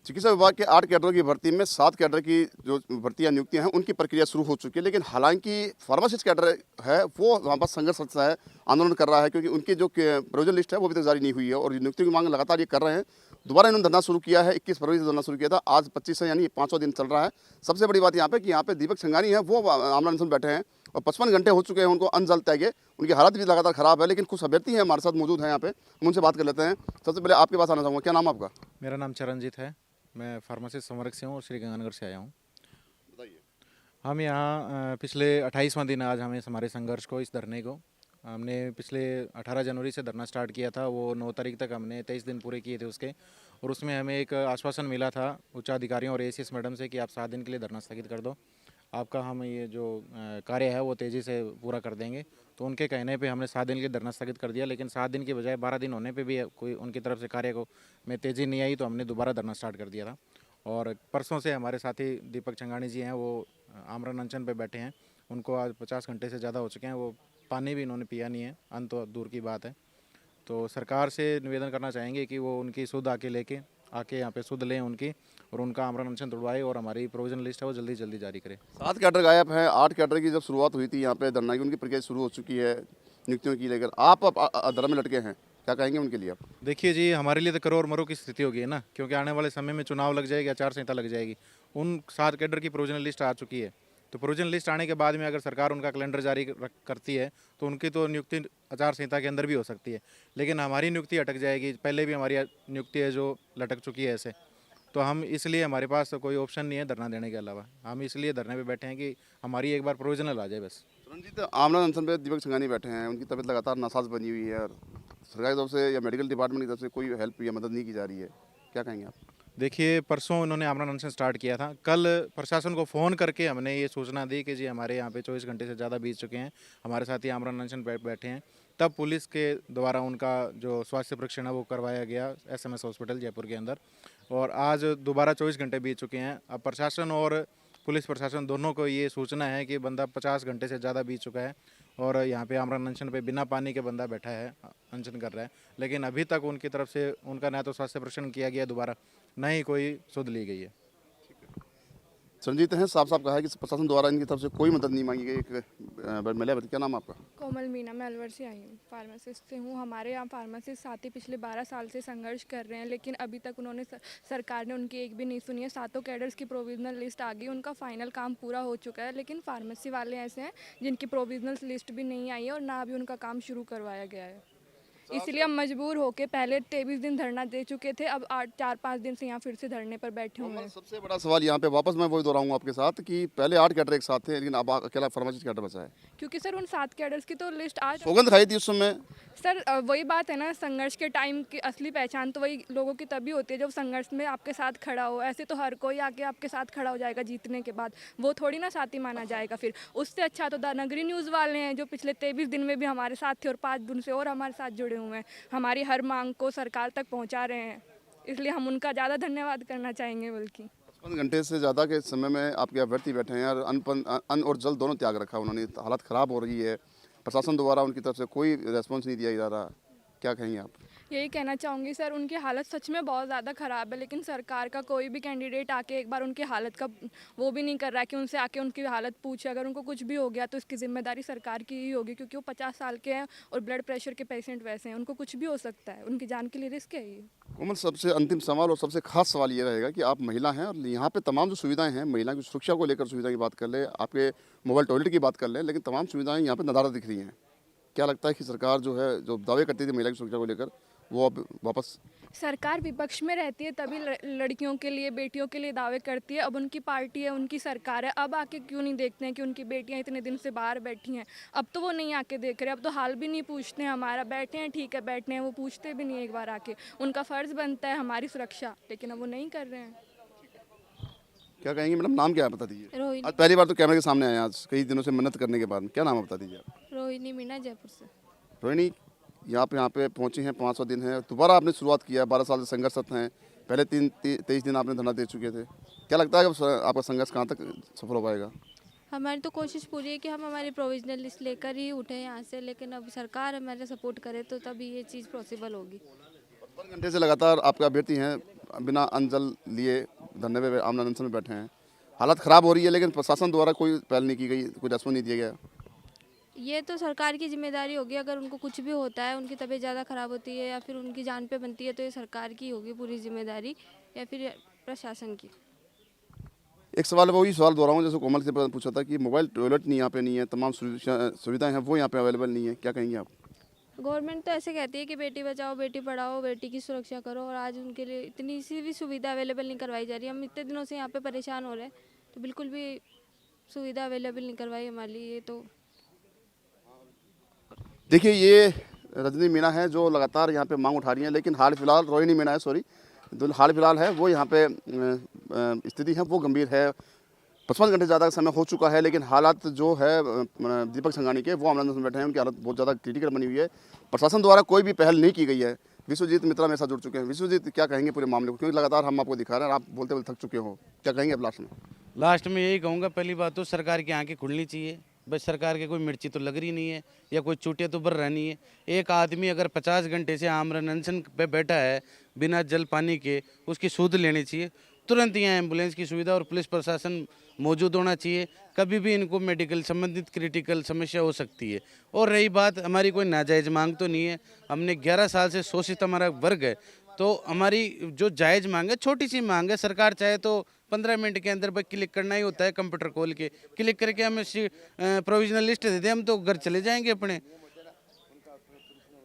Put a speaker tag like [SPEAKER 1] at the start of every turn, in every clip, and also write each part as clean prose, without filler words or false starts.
[SPEAKER 1] चिकित्सा विभाग के 8 कैडरों की भर्ती में 7 कैडर की जो भर्तियां नियुक्तियां हैं उनकी प्रक्रिया शुरू हो चुकी है, लेकिन हालांकि फार्मासिस्ट कैडर है वो वहाँ पर संघर्ष करता है, आंदोलन कर रहा है, क्योंकि उनकी जो प्रोविजन लिस्ट है वो अभी तक जारी नहीं हुई है और नियुक्ति की मांग लगातार ये कर रहे हैं। दोबारा इन्होंने धरना शुरू किया है, 21 फरवरी से धरना शुरू किया था, आज 25 है यानी 5वां दिन चल रहा है। सबसे बड़ी बात यहाँ पे कि यहाँ पे दीपक संघानी है वो आमरण अनशन बैठे हैं और 55 घंटे हो चुके हैं उनको अन्न जल त्यागे। उनकी हालत भी लगातार खराब है, लेकिन कुछ अभ्यर्थी हैं हमारे साथ मौजूद हैं यहाँ पे, हम उनसे बात कर लेते हैं। सबसे पहले आपके पास आना चाहूँगा, क्या नाम है आपका?
[SPEAKER 2] मेरा नाम चरणजीत है। मैं फार्मासिस्ट संवर्ग से हूँ और श्री गंगानगर से आया हूँ।
[SPEAKER 1] बताइए।
[SPEAKER 2] हम यहाँ पिछले 28वां दिन आज हमें हमारे संघर्ष को, इस धरने को हमने पिछले 18 जनवरी से धरना स्टार्ट किया था। वो 9 तारीख तक हमने 23 दिन पूरे किए थे उसके, और उसमें हमें एक आश्वासन मिला था उच्च अधिकारियों और एसीएस मैडम से कि आप 7 दिन के लिए धरना स्थगित कर दो, आपका हम ये जो कार्य है वो तेज़ी से पूरा कर देंगे। तो उनके कहने पे हमने 7 दिन के लिए धरना स्थगित कर दिया, लेकिन 7 दिन के बजाय 12 दिन होने पे भी कोई उनकी तरफ से कार्य को में तेज़ी नहीं आई, तो हमने दोबारा धरना स्टार्ट कर दिया था। और परसों से हमारे साथी दीपक संघानी जी हैं, वो आमरण अनशन पे बैठे हैं। उनको आज 50 घंटे से ज़्यादा हो चुके हैं, वो पानी भी इन्होंने पिया नहीं है, अन्न तो दूर की बात है। तो सरकार से निवेदन करना चाहेंगे कि वो उनकी सुध आके यहाँ पे सुध लें उनकी, और उनका आमरण अनशन तोड़वाए और हमारी प्रोविजन लिस्ट है वो जल्दी जल्दी जारी करें।
[SPEAKER 1] 7 कैडर गायब हैं, 8 कैडर की जब शुरुआत हुई थी यहाँ पे धरना की, उनकी प्रक्रिया शुरू हो चुकी है नियुक्तियों की लेकर। आप धरने में लटके हैं, क्या कहेंगे उनके लिए आप?
[SPEAKER 2] देखिए जी, हमारे लिए तो करो और मरो की स्थिति होगी है ना, क्योंकि आने वाले समय में चुनाव लग जाएगी, आचार संहिता लग जाएगी। उन 7 कैडर की प्रोविजनल लिस्ट आ चुकी है, तो प्रोविजनल लिस्ट आने के बाद में अगर सरकार उनका कैलेंडर जारी करती है तो उनकी तो नियुक्ति आचार संहिता के अंदर भी हो सकती है, लेकिन हमारी नियुक्ति अटक जाएगी। पहले भी हमारी नियुक्ति है जो लटक चुकी है ऐसे। तो हम इसलिए, हमारे पास तो कोई ऑप्शन नहीं है धरना देने के अलावा, हम इसलिए धरने पे बैठे हैं कि हमारी एक बार प्रोविजनल आ जाए बस।
[SPEAKER 1] रंजीत, आमरण अनशन पे दीपक संघानी बैठे हैं, उनकी तबीयत लगातार नासाज बनी हुई है और सरकार की तरफ से या मेडिकल डिपार्टमेंट की तरफ से कोई हेल्प या मदद नहीं की जा रही है, क्या कहेंगे आप?
[SPEAKER 2] देखिए, परसों उन्होंने आमरण अनशन स्टार्ट किया था। कल प्रशासन को फ़ोन करके हमने ये सूचना दी कि जी हमारे यहाँ पे 24 घंटे से ज़्यादा बीत चुके हैं, हमारे साथ ही आमरण अनशन बैठे हैं। तब पुलिस के द्वारा उनका जो स्वास्थ्य परीक्षण है वो करवाया गया एसएमएस हॉस्पिटल जयपुर के अंदर, और आज दोबारा 24 घंटे बीत चुके हैं। अब प्रशासन और पुलिस प्रशासन दोनों को ये सूचना है कि बंदा 50 घंटे से ज़्यादा बीत चुका है और यहाँ पे आमरण अनशन पे बिना पानी के बंदा बैठा है, अनशन कर रहा है। लेकिन अभी तक उनकी तरफ से उनका ना तो स्वास्थ्य परीक्षण किया गया दोबारा, ना ही कोई सुध ली गई है।
[SPEAKER 1] संजीत हैं, साफ साफ कहा है कि प्रशासन द्वारा इनकी तरफ से कोई मदद नहीं मांगी गई। एक महिला, क्या नाम है आपका?
[SPEAKER 3] कोमल मीना, मैं अलवर से आई हूँ, फार्मासिस्ट से हूँ। हमारे यहाँ फार्मासिस्ट साथी पिछले 12 साल से संघर्ष कर रहे हैं, लेकिन अभी तक उन्होंने सरकार ने उनकी एक भी नहीं सुनी है। 7 कैडर्स की प्रोविजनल लिस्ट आ गई, उनका फाइनल काम पूरा हो चुका है, लेकिन फार्मेसी वाले ऐसे हैं जिनकी प्रोविजनल लिस्ट भी नहीं आई है और ना अभी उनका काम शुरू करवाया गया है। इसलिए हम मजबूर होकर पहले 23 दिन धरना दे चुके थे, अब 4-5 दिन से यहाँ फिर से धरने पर बैठे हुए हैं।
[SPEAKER 1] सबसे बड़ा सवाल यहाँ पे वापस मैं वही दोहराऊंगा आपके साथ कि पहले 8 कैडर एक साथ थे, लेकिन अब अकेला फार्मासिस्ट कैडर बचा है,
[SPEAKER 3] क्योंकि सर उन 7 कैडर्स की तो लिस्ट आज
[SPEAKER 1] सौगंध खाई थी उस समय।
[SPEAKER 3] सर वही बात है ना, संघर्ष के टाइम की असली पहचान तो वही लोगों की तभी होती है जब संघर्ष में आपके साथ खड़ा हो। ऐसे तो हर कोई आके आपके साथ खड़ा हो जाएगा जीतने के बाद, वो थोड़ी ना साथी माना जाएगा फिर। उससे अच्छा तो द नगरी न्यूज़ वाले हैं जो पिछले 23 दिन में भी हमारे साथ थे और 5 दिन से और हमारे साथ जुड़े हुए हैं, हमारी हर मांग को सरकार तक पहुँचा रहे हैं, इसलिए हम उनका ज़्यादा धन्यवाद करना चाहेंगे। बल्कि
[SPEAKER 1] 55 घंटे से ज़्यादा के समय में आपके अभ्यर्थी बैठे हैं और अन्न और जल दोनों त्याग रखा उन्होंने, हालत ख़राब हो रही है, प्रशासन द्वारा उनकी तरफ से कोई रेस्पॉन्स नहीं दिया जा रहा, क्या कहेंगे आप?
[SPEAKER 3] यही कहना चाहूँगी सर, उनकी हालत सच में बहुत ज़्यादा ख़राब है, लेकिन सरकार का कोई भी कैंडिडेट आके एक बार उनकी हालत का वो भी नहीं कर रहा है कि उनसे आके उनकी हालत पूछे। अगर उनको कुछ भी हो गया तो इसकी जिम्मेदारी सरकार की ही होगी, क्योंकि वो 50 साल के हैं और ब्लड प्रेशर के पेशेंट वैसे हैं, उनको कुछ भी हो सकता है, उनकी जान के लिए रिस्क है ये।
[SPEAKER 1] कोमल, सबसे अंतिम सवाल और सबसे खास सवाल ये रहेगा कि आप महिला हैं और यहाँ पे तमाम जो सुविधाएं हैं, महिला की सुरक्षा को लेकर सुविधा की बात कर ले, आपके मोबाइल टॉयलेट की बात कर ले, लेकिन तमाम सुविधाएं यहाँ पे नदारद दिख रही हैं। क्या लगता है कि सरकार जो है, जो दावे करती थी महिला की सुरक्षा को लेकर, वो अब वापस?
[SPEAKER 3] सरकार विपक्ष में रहती है तभी लड़कियों के लिए, बेटियों के लिए दावे करती है। अब उनकी पार्टी है, उनकी सरकार है, अब आके क्यों नहीं देखते हैं कि उनकी बेटियां इतने दिन से बाहर बैठी हैं। अब तो वो नहीं आके देख रहे, अब तो हाल भी नहीं पूछते हैं हमारा, बैठे हैं ठीक है बैठे हैं, वो पूछते भी नहीं एक बार आके। उनका फ़र्ज़ बनता है हमारी सुरक्षा, लेकिन अब वो नहीं कर रहे हैं।
[SPEAKER 1] क्या कहेंगे मैडम, नाम क्या है बता दीजिए?
[SPEAKER 4] रोहिणी।
[SPEAKER 1] आज पहली बार तो कैमरे के सामने आए, आज कई दिनों से मेहनत करने के बाद, क्या नाम है बता दीजिए आप?
[SPEAKER 4] रोहिणी मीना, जयपुर से।
[SPEAKER 1] रोहिणी, यहाँ पे पहुँची हैं, 500 दिन है, दोबारा आपने शुरुआत किया, 12 साल से संघर्षरत हैं, पहले 23 दिन आपने धरना दे चुके थे, क्या लगता है कि आपका संघर्ष कहाँ तक सफल हो पाएगा?
[SPEAKER 4] हमारी तो कोशिश पूरी है कि हम हमारी प्रोविजनल लिस्ट लेकर ही उठे यहाँ से, लेकिन अब सरकार हमारे सपोर्ट करे तो तभी ये चीज़ पॉसिबल होगी।
[SPEAKER 1] 55 घंटे से लगातार आपका अभ्यर्थी हैं, बिना अन्न जल लिए धरने पे आमरण अनशन में बैठे हैं। हालत ख़राब हो रही है, लेकिन प्रशासन द्वारा कोई पहल नहीं की गई, कोई रेस्पॉन्स नहीं दिया गया।
[SPEAKER 4] ये तो सरकार की जिम्मेदारी होगी। अगर उनको कुछ भी होता है, उनकी तबीयत ज़्यादा ख़राब होती है या फिर उनकी जान पे बनती है, तो ये सरकार की होगी पूरी जिम्मेदारी, या फिर प्रशासन की।
[SPEAKER 1] एक सवाल वही सवाल दोहराऊँ जैसे कोमल से पूछा था कि मोबाइल टॉयलेट नहीं यहाँ पे नहीं है, तमाम सुविधाएं हैं वो यहाँ पे अवेलेबल नहीं है, क्या कहेंगे आप?
[SPEAKER 4] गवर्नमेंट तो ऐसे कहती है कि बेटी बचाओ बेटी पढ़ाओ, बेटी की सुरक्षा करो, और आज उनके लिए इतनी सी भी सुविधा अवेलेबल नहीं करवाई जा रही। हम इतने दिनों से यहाँ पे परेशान हो रहे हैं, तो बिल्कुल भी सुविधा अवेलेबल नहीं करवाई हमारे लिए। तो
[SPEAKER 1] देखिए, ये रजनी मीणा है जो लगातार यहाँ पे मांग उठा रही है, लेकिन हाल फिलहाल रोहिणी मीणा है, सॉरी, जो हाल फिलहाल है वो यहाँ पे स्थिति है वो गंभीर है। 55 घंटे ज़्यादा का समय हो चुका है, लेकिन हालात जो है दीपक संघानी के वो आमरण में बैठे हैं, उनकी हालत बहुत ज़्यादा क्रिटिकल बनी हुई है। प्रशासन द्वारा कोई भी पहल नहीं की गई है। विश्वजीत मित्रा मेरे साथ जुड़ चुके हैं। विश्वजीत, क्या कहेंगे पूरे मामले को, क्योंकि लगातार हम आपको दिखा रहे हैं, आप बोलते बोलते थक चुके हो, क्या कहेंगे अब लास्ट में?
[SPEAKER 5] लास्ट में यही कहूँगा, पहली बात तो सरकार की आंखें खुलनी चाहिए। बस सरकार के कोई मिर्ची तो लग रही नहीं है या कोई चुटिया तो बर रही है। एक आदमी अगर 50 घंटे से आमरण अनशन पे बैठा है बिना जल पानी के, उसकी सूद लेनी चाहिए। तुरंत यहाँ एम्बुलेंस की सुविधा और पुलिस प्रशासन मौजूद होना चाहिए। कभी भी इनको मेडिकल संबंधित क्रिटिकल समस्या हो सकती है। और रही बात, हमारी कोई नाजायज़ मांग तो नहीं है। हमने 11 साल से शोषित हमारा वर्ग है, तो हमारी जो जायज़ मांग है, छोटी सी मांग है। सरकार चाहे तो 15 मिनट के अंदर भाई क्लिक करना ही होता है, कंप्यूटर खोल के क्लिक करके हमें प्रोविजनल लिस्ट दे दें, हम तो घर चले जाएंगे अपने।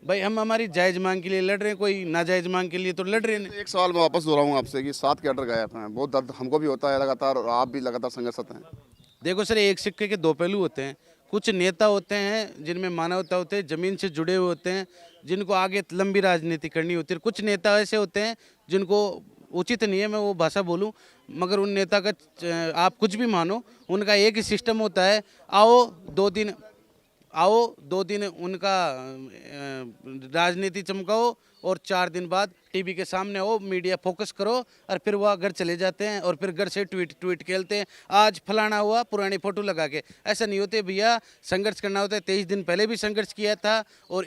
[SPEAKER 5] भाई हम हमारी जायज़ मांग के लिए लड़ रहे हैं, कोई नाजायज़ मांग के लिए तो लड़ रहे नहीं।
[SPEAKER 1] एक सवाल मैं वापस दोहराऊँ आपसे कि 7 कैडर गायब हैं, बहुत दर्द हमको भी होता है लगातार, और आप भी लगातार संघर्षरत हैं।
[SPEAKER 5] देखो सर, एक सिक्के के दो पहलू होते हैं। कुछ नेता होते हैं जिनमें मानवता होते हैं, ज़मीन से जुड़े हुए होते हैं, जिनको आगे लंबी राजनीति करनी होती है। कुछ नेता ऐसे होते हैं जिनको, उचित नहीं है मैं वो भाषा बोलूं, मगर उन नेता का आप कुछ भी मानो, उनका एक ही सिस्टम होता है, आओ 2 दिन उनका राजनीति चमकाओ और 4 दिन बाद टीवी के सामने आओ, मीडिया फोकस करो, और फिर वह घर चले जाते हैं और फिर घर से ट्वीट खेलते हैं, आज फलाना हुआ, पुरानी फोटो लगा के। ऐसा नहीं होते भैया, संघर्ष करना होता है। 23 दिन पहले भी संघर्ष किया था और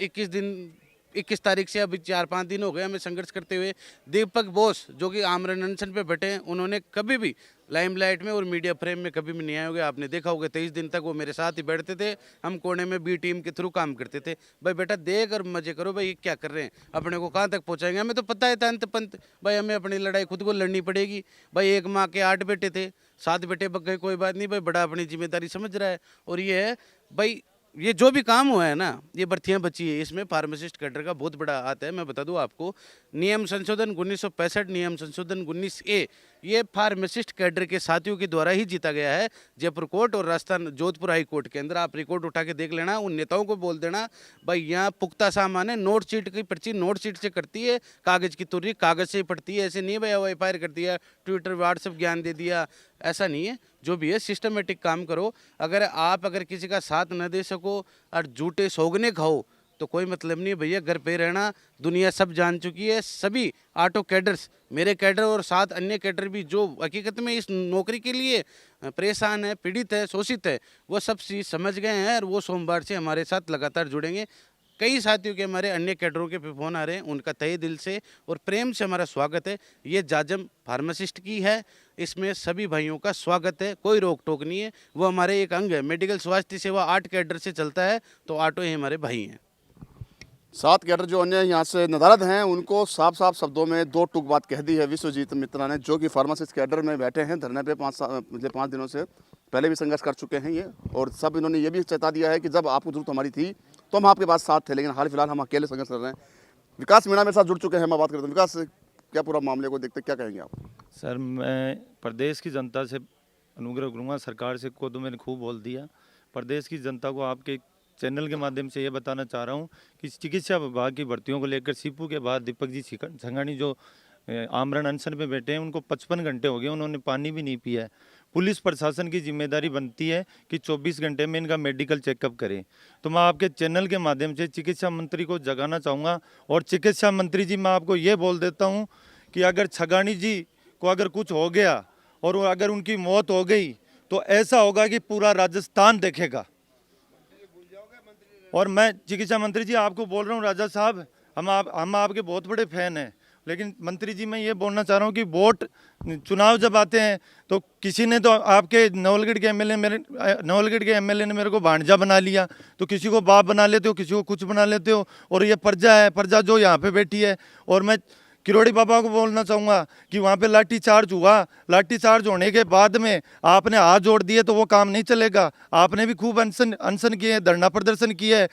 [SPEAKER 5] 21 तारीख से अभी 4-5 दिन हो गए हमें संघर्ष करते हुए। दीपक बोस जो कि आमरण अनशन पे बैठे हैं, उन्होंने कभी भी लाइमलाइट में और मीडिया फ्रेम में कभी भी नहीं आए होंगे। आपने देखा होगा 23 दिन तक वो मेरे साथ ही बैठते थे, हम कोने में बी टीम के थ्रू काम करते थे। भाई बेटा देख और मजे करो, भाई ये क्या कर रहे हैं, अपने को कहाँ तक पहुँचाएंगे, हमें तो पता है अंत पंत। भाई हमें अपनी लड़ाई खुद को लड़नी पड़ेगी। भाई एक माँ के 8 बेटे थे, 7 बेटे बच गए, कोई बात नहीं, भाई बड़ा अपनी जिम्मेदारी समझ रहा है। और ये है भाई, ये जो भी काम हुआ है ना, ये भर्तियां बची है, इसमें फार्मासिस्ट कैडर का बहुत बड़ा हाथ है। मैं बता दूं आपको, नियम संशोधन 1965, नियम संशोधन 19A, ये फार्मासिस्ट कैडर के साथियों के द्वारा ही जीता गया है जयपुर कोर्ट और राजस्थान जोधपुर हाई कोर्ट के अंदर। आप रिकॉर्ड उठा के देख लेना, उन नेताओं को बोल देना भाई यहाँ पुख्ता सामान है, नोट शीट की पर्ची नोट शीट से कटती है, कागज़ की तुर्री कागज़ से ही पड़ती है। ऐसे नहीं है भाई FIR कर दिया, ट्विटर व्हाट्सएप ज्ञान दे दिया, ऐसा नहीं है। जो भी है सिस्टमेटिक काम करो। अगर किसी का साथ न दे सको और झूठे सौगने खाओ तो कोई मतलब नहीं है भैया, घर पे रहना। दुनिया सब जान चुकी है। सभी ऑटो कैडर्स, मेरे कैडर और 7 अन्य कैडर भी जो हकीकत में इस नौकरी के लिए परेशान है, पीड़ित है, शोषित है, वो सब चीज़ समझ गए हैं और वो सोमवार से हमारे साथ लगातार जुड़ेंगे। कई साथियों के, हमारे अन्य कैडरों के फोन आ रहे हैं, उनका तहे दिल से और प्रेम से हमारा स्वागत है। ये जाजम फार्मासिस्ट की है, इसमें सभी भाइयों का स्वागत है, कोई रोक टोक नहीं है। वो हमारे एक अंग है। मेडिकल स्वास्थ्य सेवा 8 कैडर से चलता है, तो ऑटो ही हमारे भाई हैं।
[SPEAKER 1] 7 कैडर जो अन्य यहाँ से नदारद हैं, उनको साफ साफ शब्दों में 2 टूक बात कह दी है विश्वजीत मित्रा ने, जो कि फार्मासिस्ट कैडर में बैठे हैं धरने पे 5 दिनों से। पहले भी संघर्ष कर चुके हैं ये, और सब इन्होंने ये भी चेता दिया है कि जब आपको जरूरत हमारी थी तो हम आपके पास साथ थे, लेकिन हाल फिलहाल हम अकेले संघर्ष कर रहे हैं। विकास मीणा मेरे साथ जुड़ चुके हैं, मैं बात करता हूँ। विकास, क्या पूरा मामले को देखते क्या कहेंगे आप?
[SPEAKER 6] सर, मैं प्रदेश की जनता से अनुग्रह करूँगा, सरकार से को तो मैंने खूब बोल दिया। प्रदेश की जनता को आपके चैनल के माध्यम से ये बताना चाह रहा हूँ कि चिकित्सा विभाग की भर्तियों को लेकर सीपू के बाद दीपक जी संघानी जो आमरण अनशन पे बैठे हैं, उनको 55 घंटे हो गए, उन्होंने पानी भी नहीं पिया है। पुलिस प्रशासन की जिम्मेदारी बनती है कि 24 घंटे में इनका मेडिकल चेकअप करें। तो मैं आपके चैनल के माध्यम से चिकित्सा मंत्री को जगाना चाहूँगा। और चिकित्सा मंत्री जी, मैं आपको ये बोल देता हूँ कि अगर छगानी जी को अगर कुछ हो गया और अगर उनकी मौत हो गई तो ऐसा होगा कि पूरा राजस्थान देखेगा। और मैं चिकित्सा मंत्री जी आपको बोल रहा हूँ, राजा साहब, हम आपके बहुत बड़े फैन हैं। लेकिन मंत्री जी मैं ये बोलना चाह रहा हूँ कि वोट चुनाव जब आते हैं तो किसी ने तो आपके नवलगढ़ के एमएलए ने मेरे को भांजा बना लिया, तो किसी को बाप बना लेते हो, किसी को कुछ बना लेते हो। और ये प्रजा है, प्रजा जो यहाँ पे बैठी है। और मैं किरोड़ी बाबा को बोलना चाहूँगा कि वहाँ पे लाठी चार्ज हुआ, लाठी चार्ज होने के बाद में आपने हाथ जोड़ दिए तो वो काम नहीं चलेगा। आपने भी खूब अनशन किए, धरना प्रदर्शन किए है।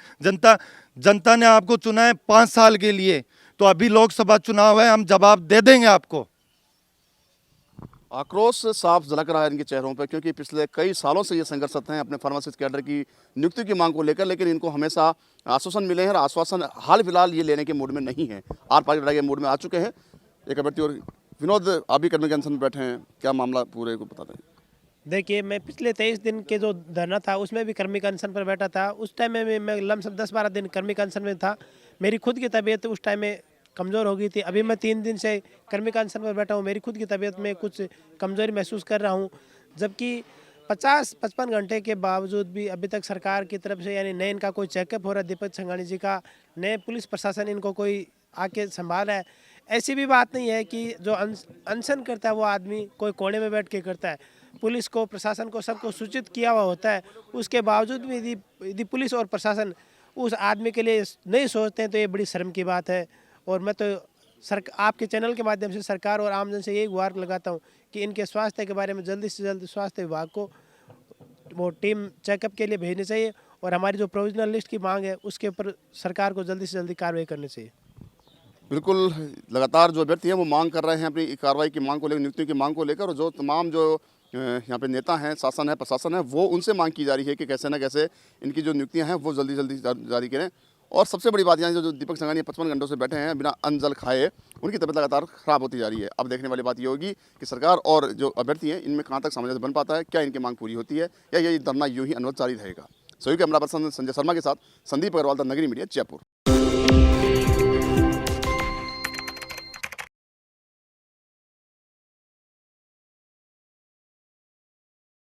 [SPEAKER 6] जनता ने आपको चुना है 5 साल के लिए, तो अभी लोकसभा चुनाव है, हम जवाब दे देंगे आपको।
[SPEAKER 1] आक्रोश साफ झलक रहा है इनके चेहरों पर, क्योंकि पिछले कई सालों से ये संघर्षरत हैं अपने फार्मासिस्ट कैडर की नियुक्ति की मांग को लेकर, लेकिन इनको हमेशा आश्वासन मिले हैं और आश्वासन हाल फिलहाल ये लेने के मूड में नहीं है, आर पार लड़ाई के मूड में आ चुके हैं। एक अभ्यर्थी और विनोद, आप भी कर्मी के अनशन में बैठे हैं, क्या मामला पूरे को बता दें।
[SPEAKER 7] देखिए, मैं पिछले 23 दिन के जो धरना था उसमें भी कर्मी का अनशन पर बैठा था। उस टाइम में मैं लमसम 10-12 दिन कर्मी का अनशन में था। मेरी खुद की तबीयत उस टाइम में कमज़ोर हो गई थी। अभी मैं 3 दिन से कर्मी का अनशन पर बैठा हूँ। मेरी खुद की तबीयत में कुछ कमज़ोरी महसूस कर रहा हूँ, जबकि 50-55 घंटे के बावजूद भी अभी तक सरकार की तरफ से यानी न इनका कोई चेकअप हो रहा है, दीपक संघानी जी का, न पुलिस प्रशासन इनको कोई आके संभाल है। ऐसी भी बात नहीं है कि जो अनशन करता है वो आदमी कोई कोने में बैठ के करता है। पुलिस को, प्रशासन को, सबको सूचित किया हुआ होता है। उसके बावजूद भी यदि पुलिस और प्रशासन उस आदमी के लिए नहीं सोचते हैं तो ये बड़ी शर्म की बात है। और मैं तो आपके चैनल के माध्यम से सरकार और आमजन से यही गुहार लगाता हूँ कि इनके स्वास्थ्य के बारे में जल्दी से जल्दी स्वास्थ्य विभाग को वो टीम चेकअप के लिए भेजनी चाहिए, और हमारी जो प्रोविजनल लिस्ट की मांग है उसके ऊपर सरकार को जल्दी से जल्दी कार्रवाई करनी चाहिए।
[SPEAKER 1] बिल्कुल, लगातार जो अभ्यर्थी हैं वो मांग कर रहे हैं अपनी कार्रवाई की मांग को लेकर, नियुक्ति की मांग को लेकर, और जो तमाम जो यहाँ पे नेता हैं, शासन है, प्रशासन है, वो उनसे मांग की जा रही है कि कैसे ना कैसे इनकी जो नियुक्तियाँ हैं वो जल्दी जल्दी जारी करें। और सबसे बड़ी बात यहाँ जो दीपक संघानी 55 घंटों से बैठे हैं बिना अन्न जल खाए, उनकी तबीयत लगातार खराब होती जा रही है। अब देखने वाली बात ये होगी कि सरकार और जो अभ्यर्थी हैं इनमें कहाँ तक सामंजस्य बन पाता है, क्या इनकी मांग पूरी होती है, या ये धरना यूँ ही अनवरत जारी रहेगा। सहयोगी कैमरा पर्सन संजय शर्मा के साथ संदीप अग्रवाल, द नगरी मीडिया, जयपुर।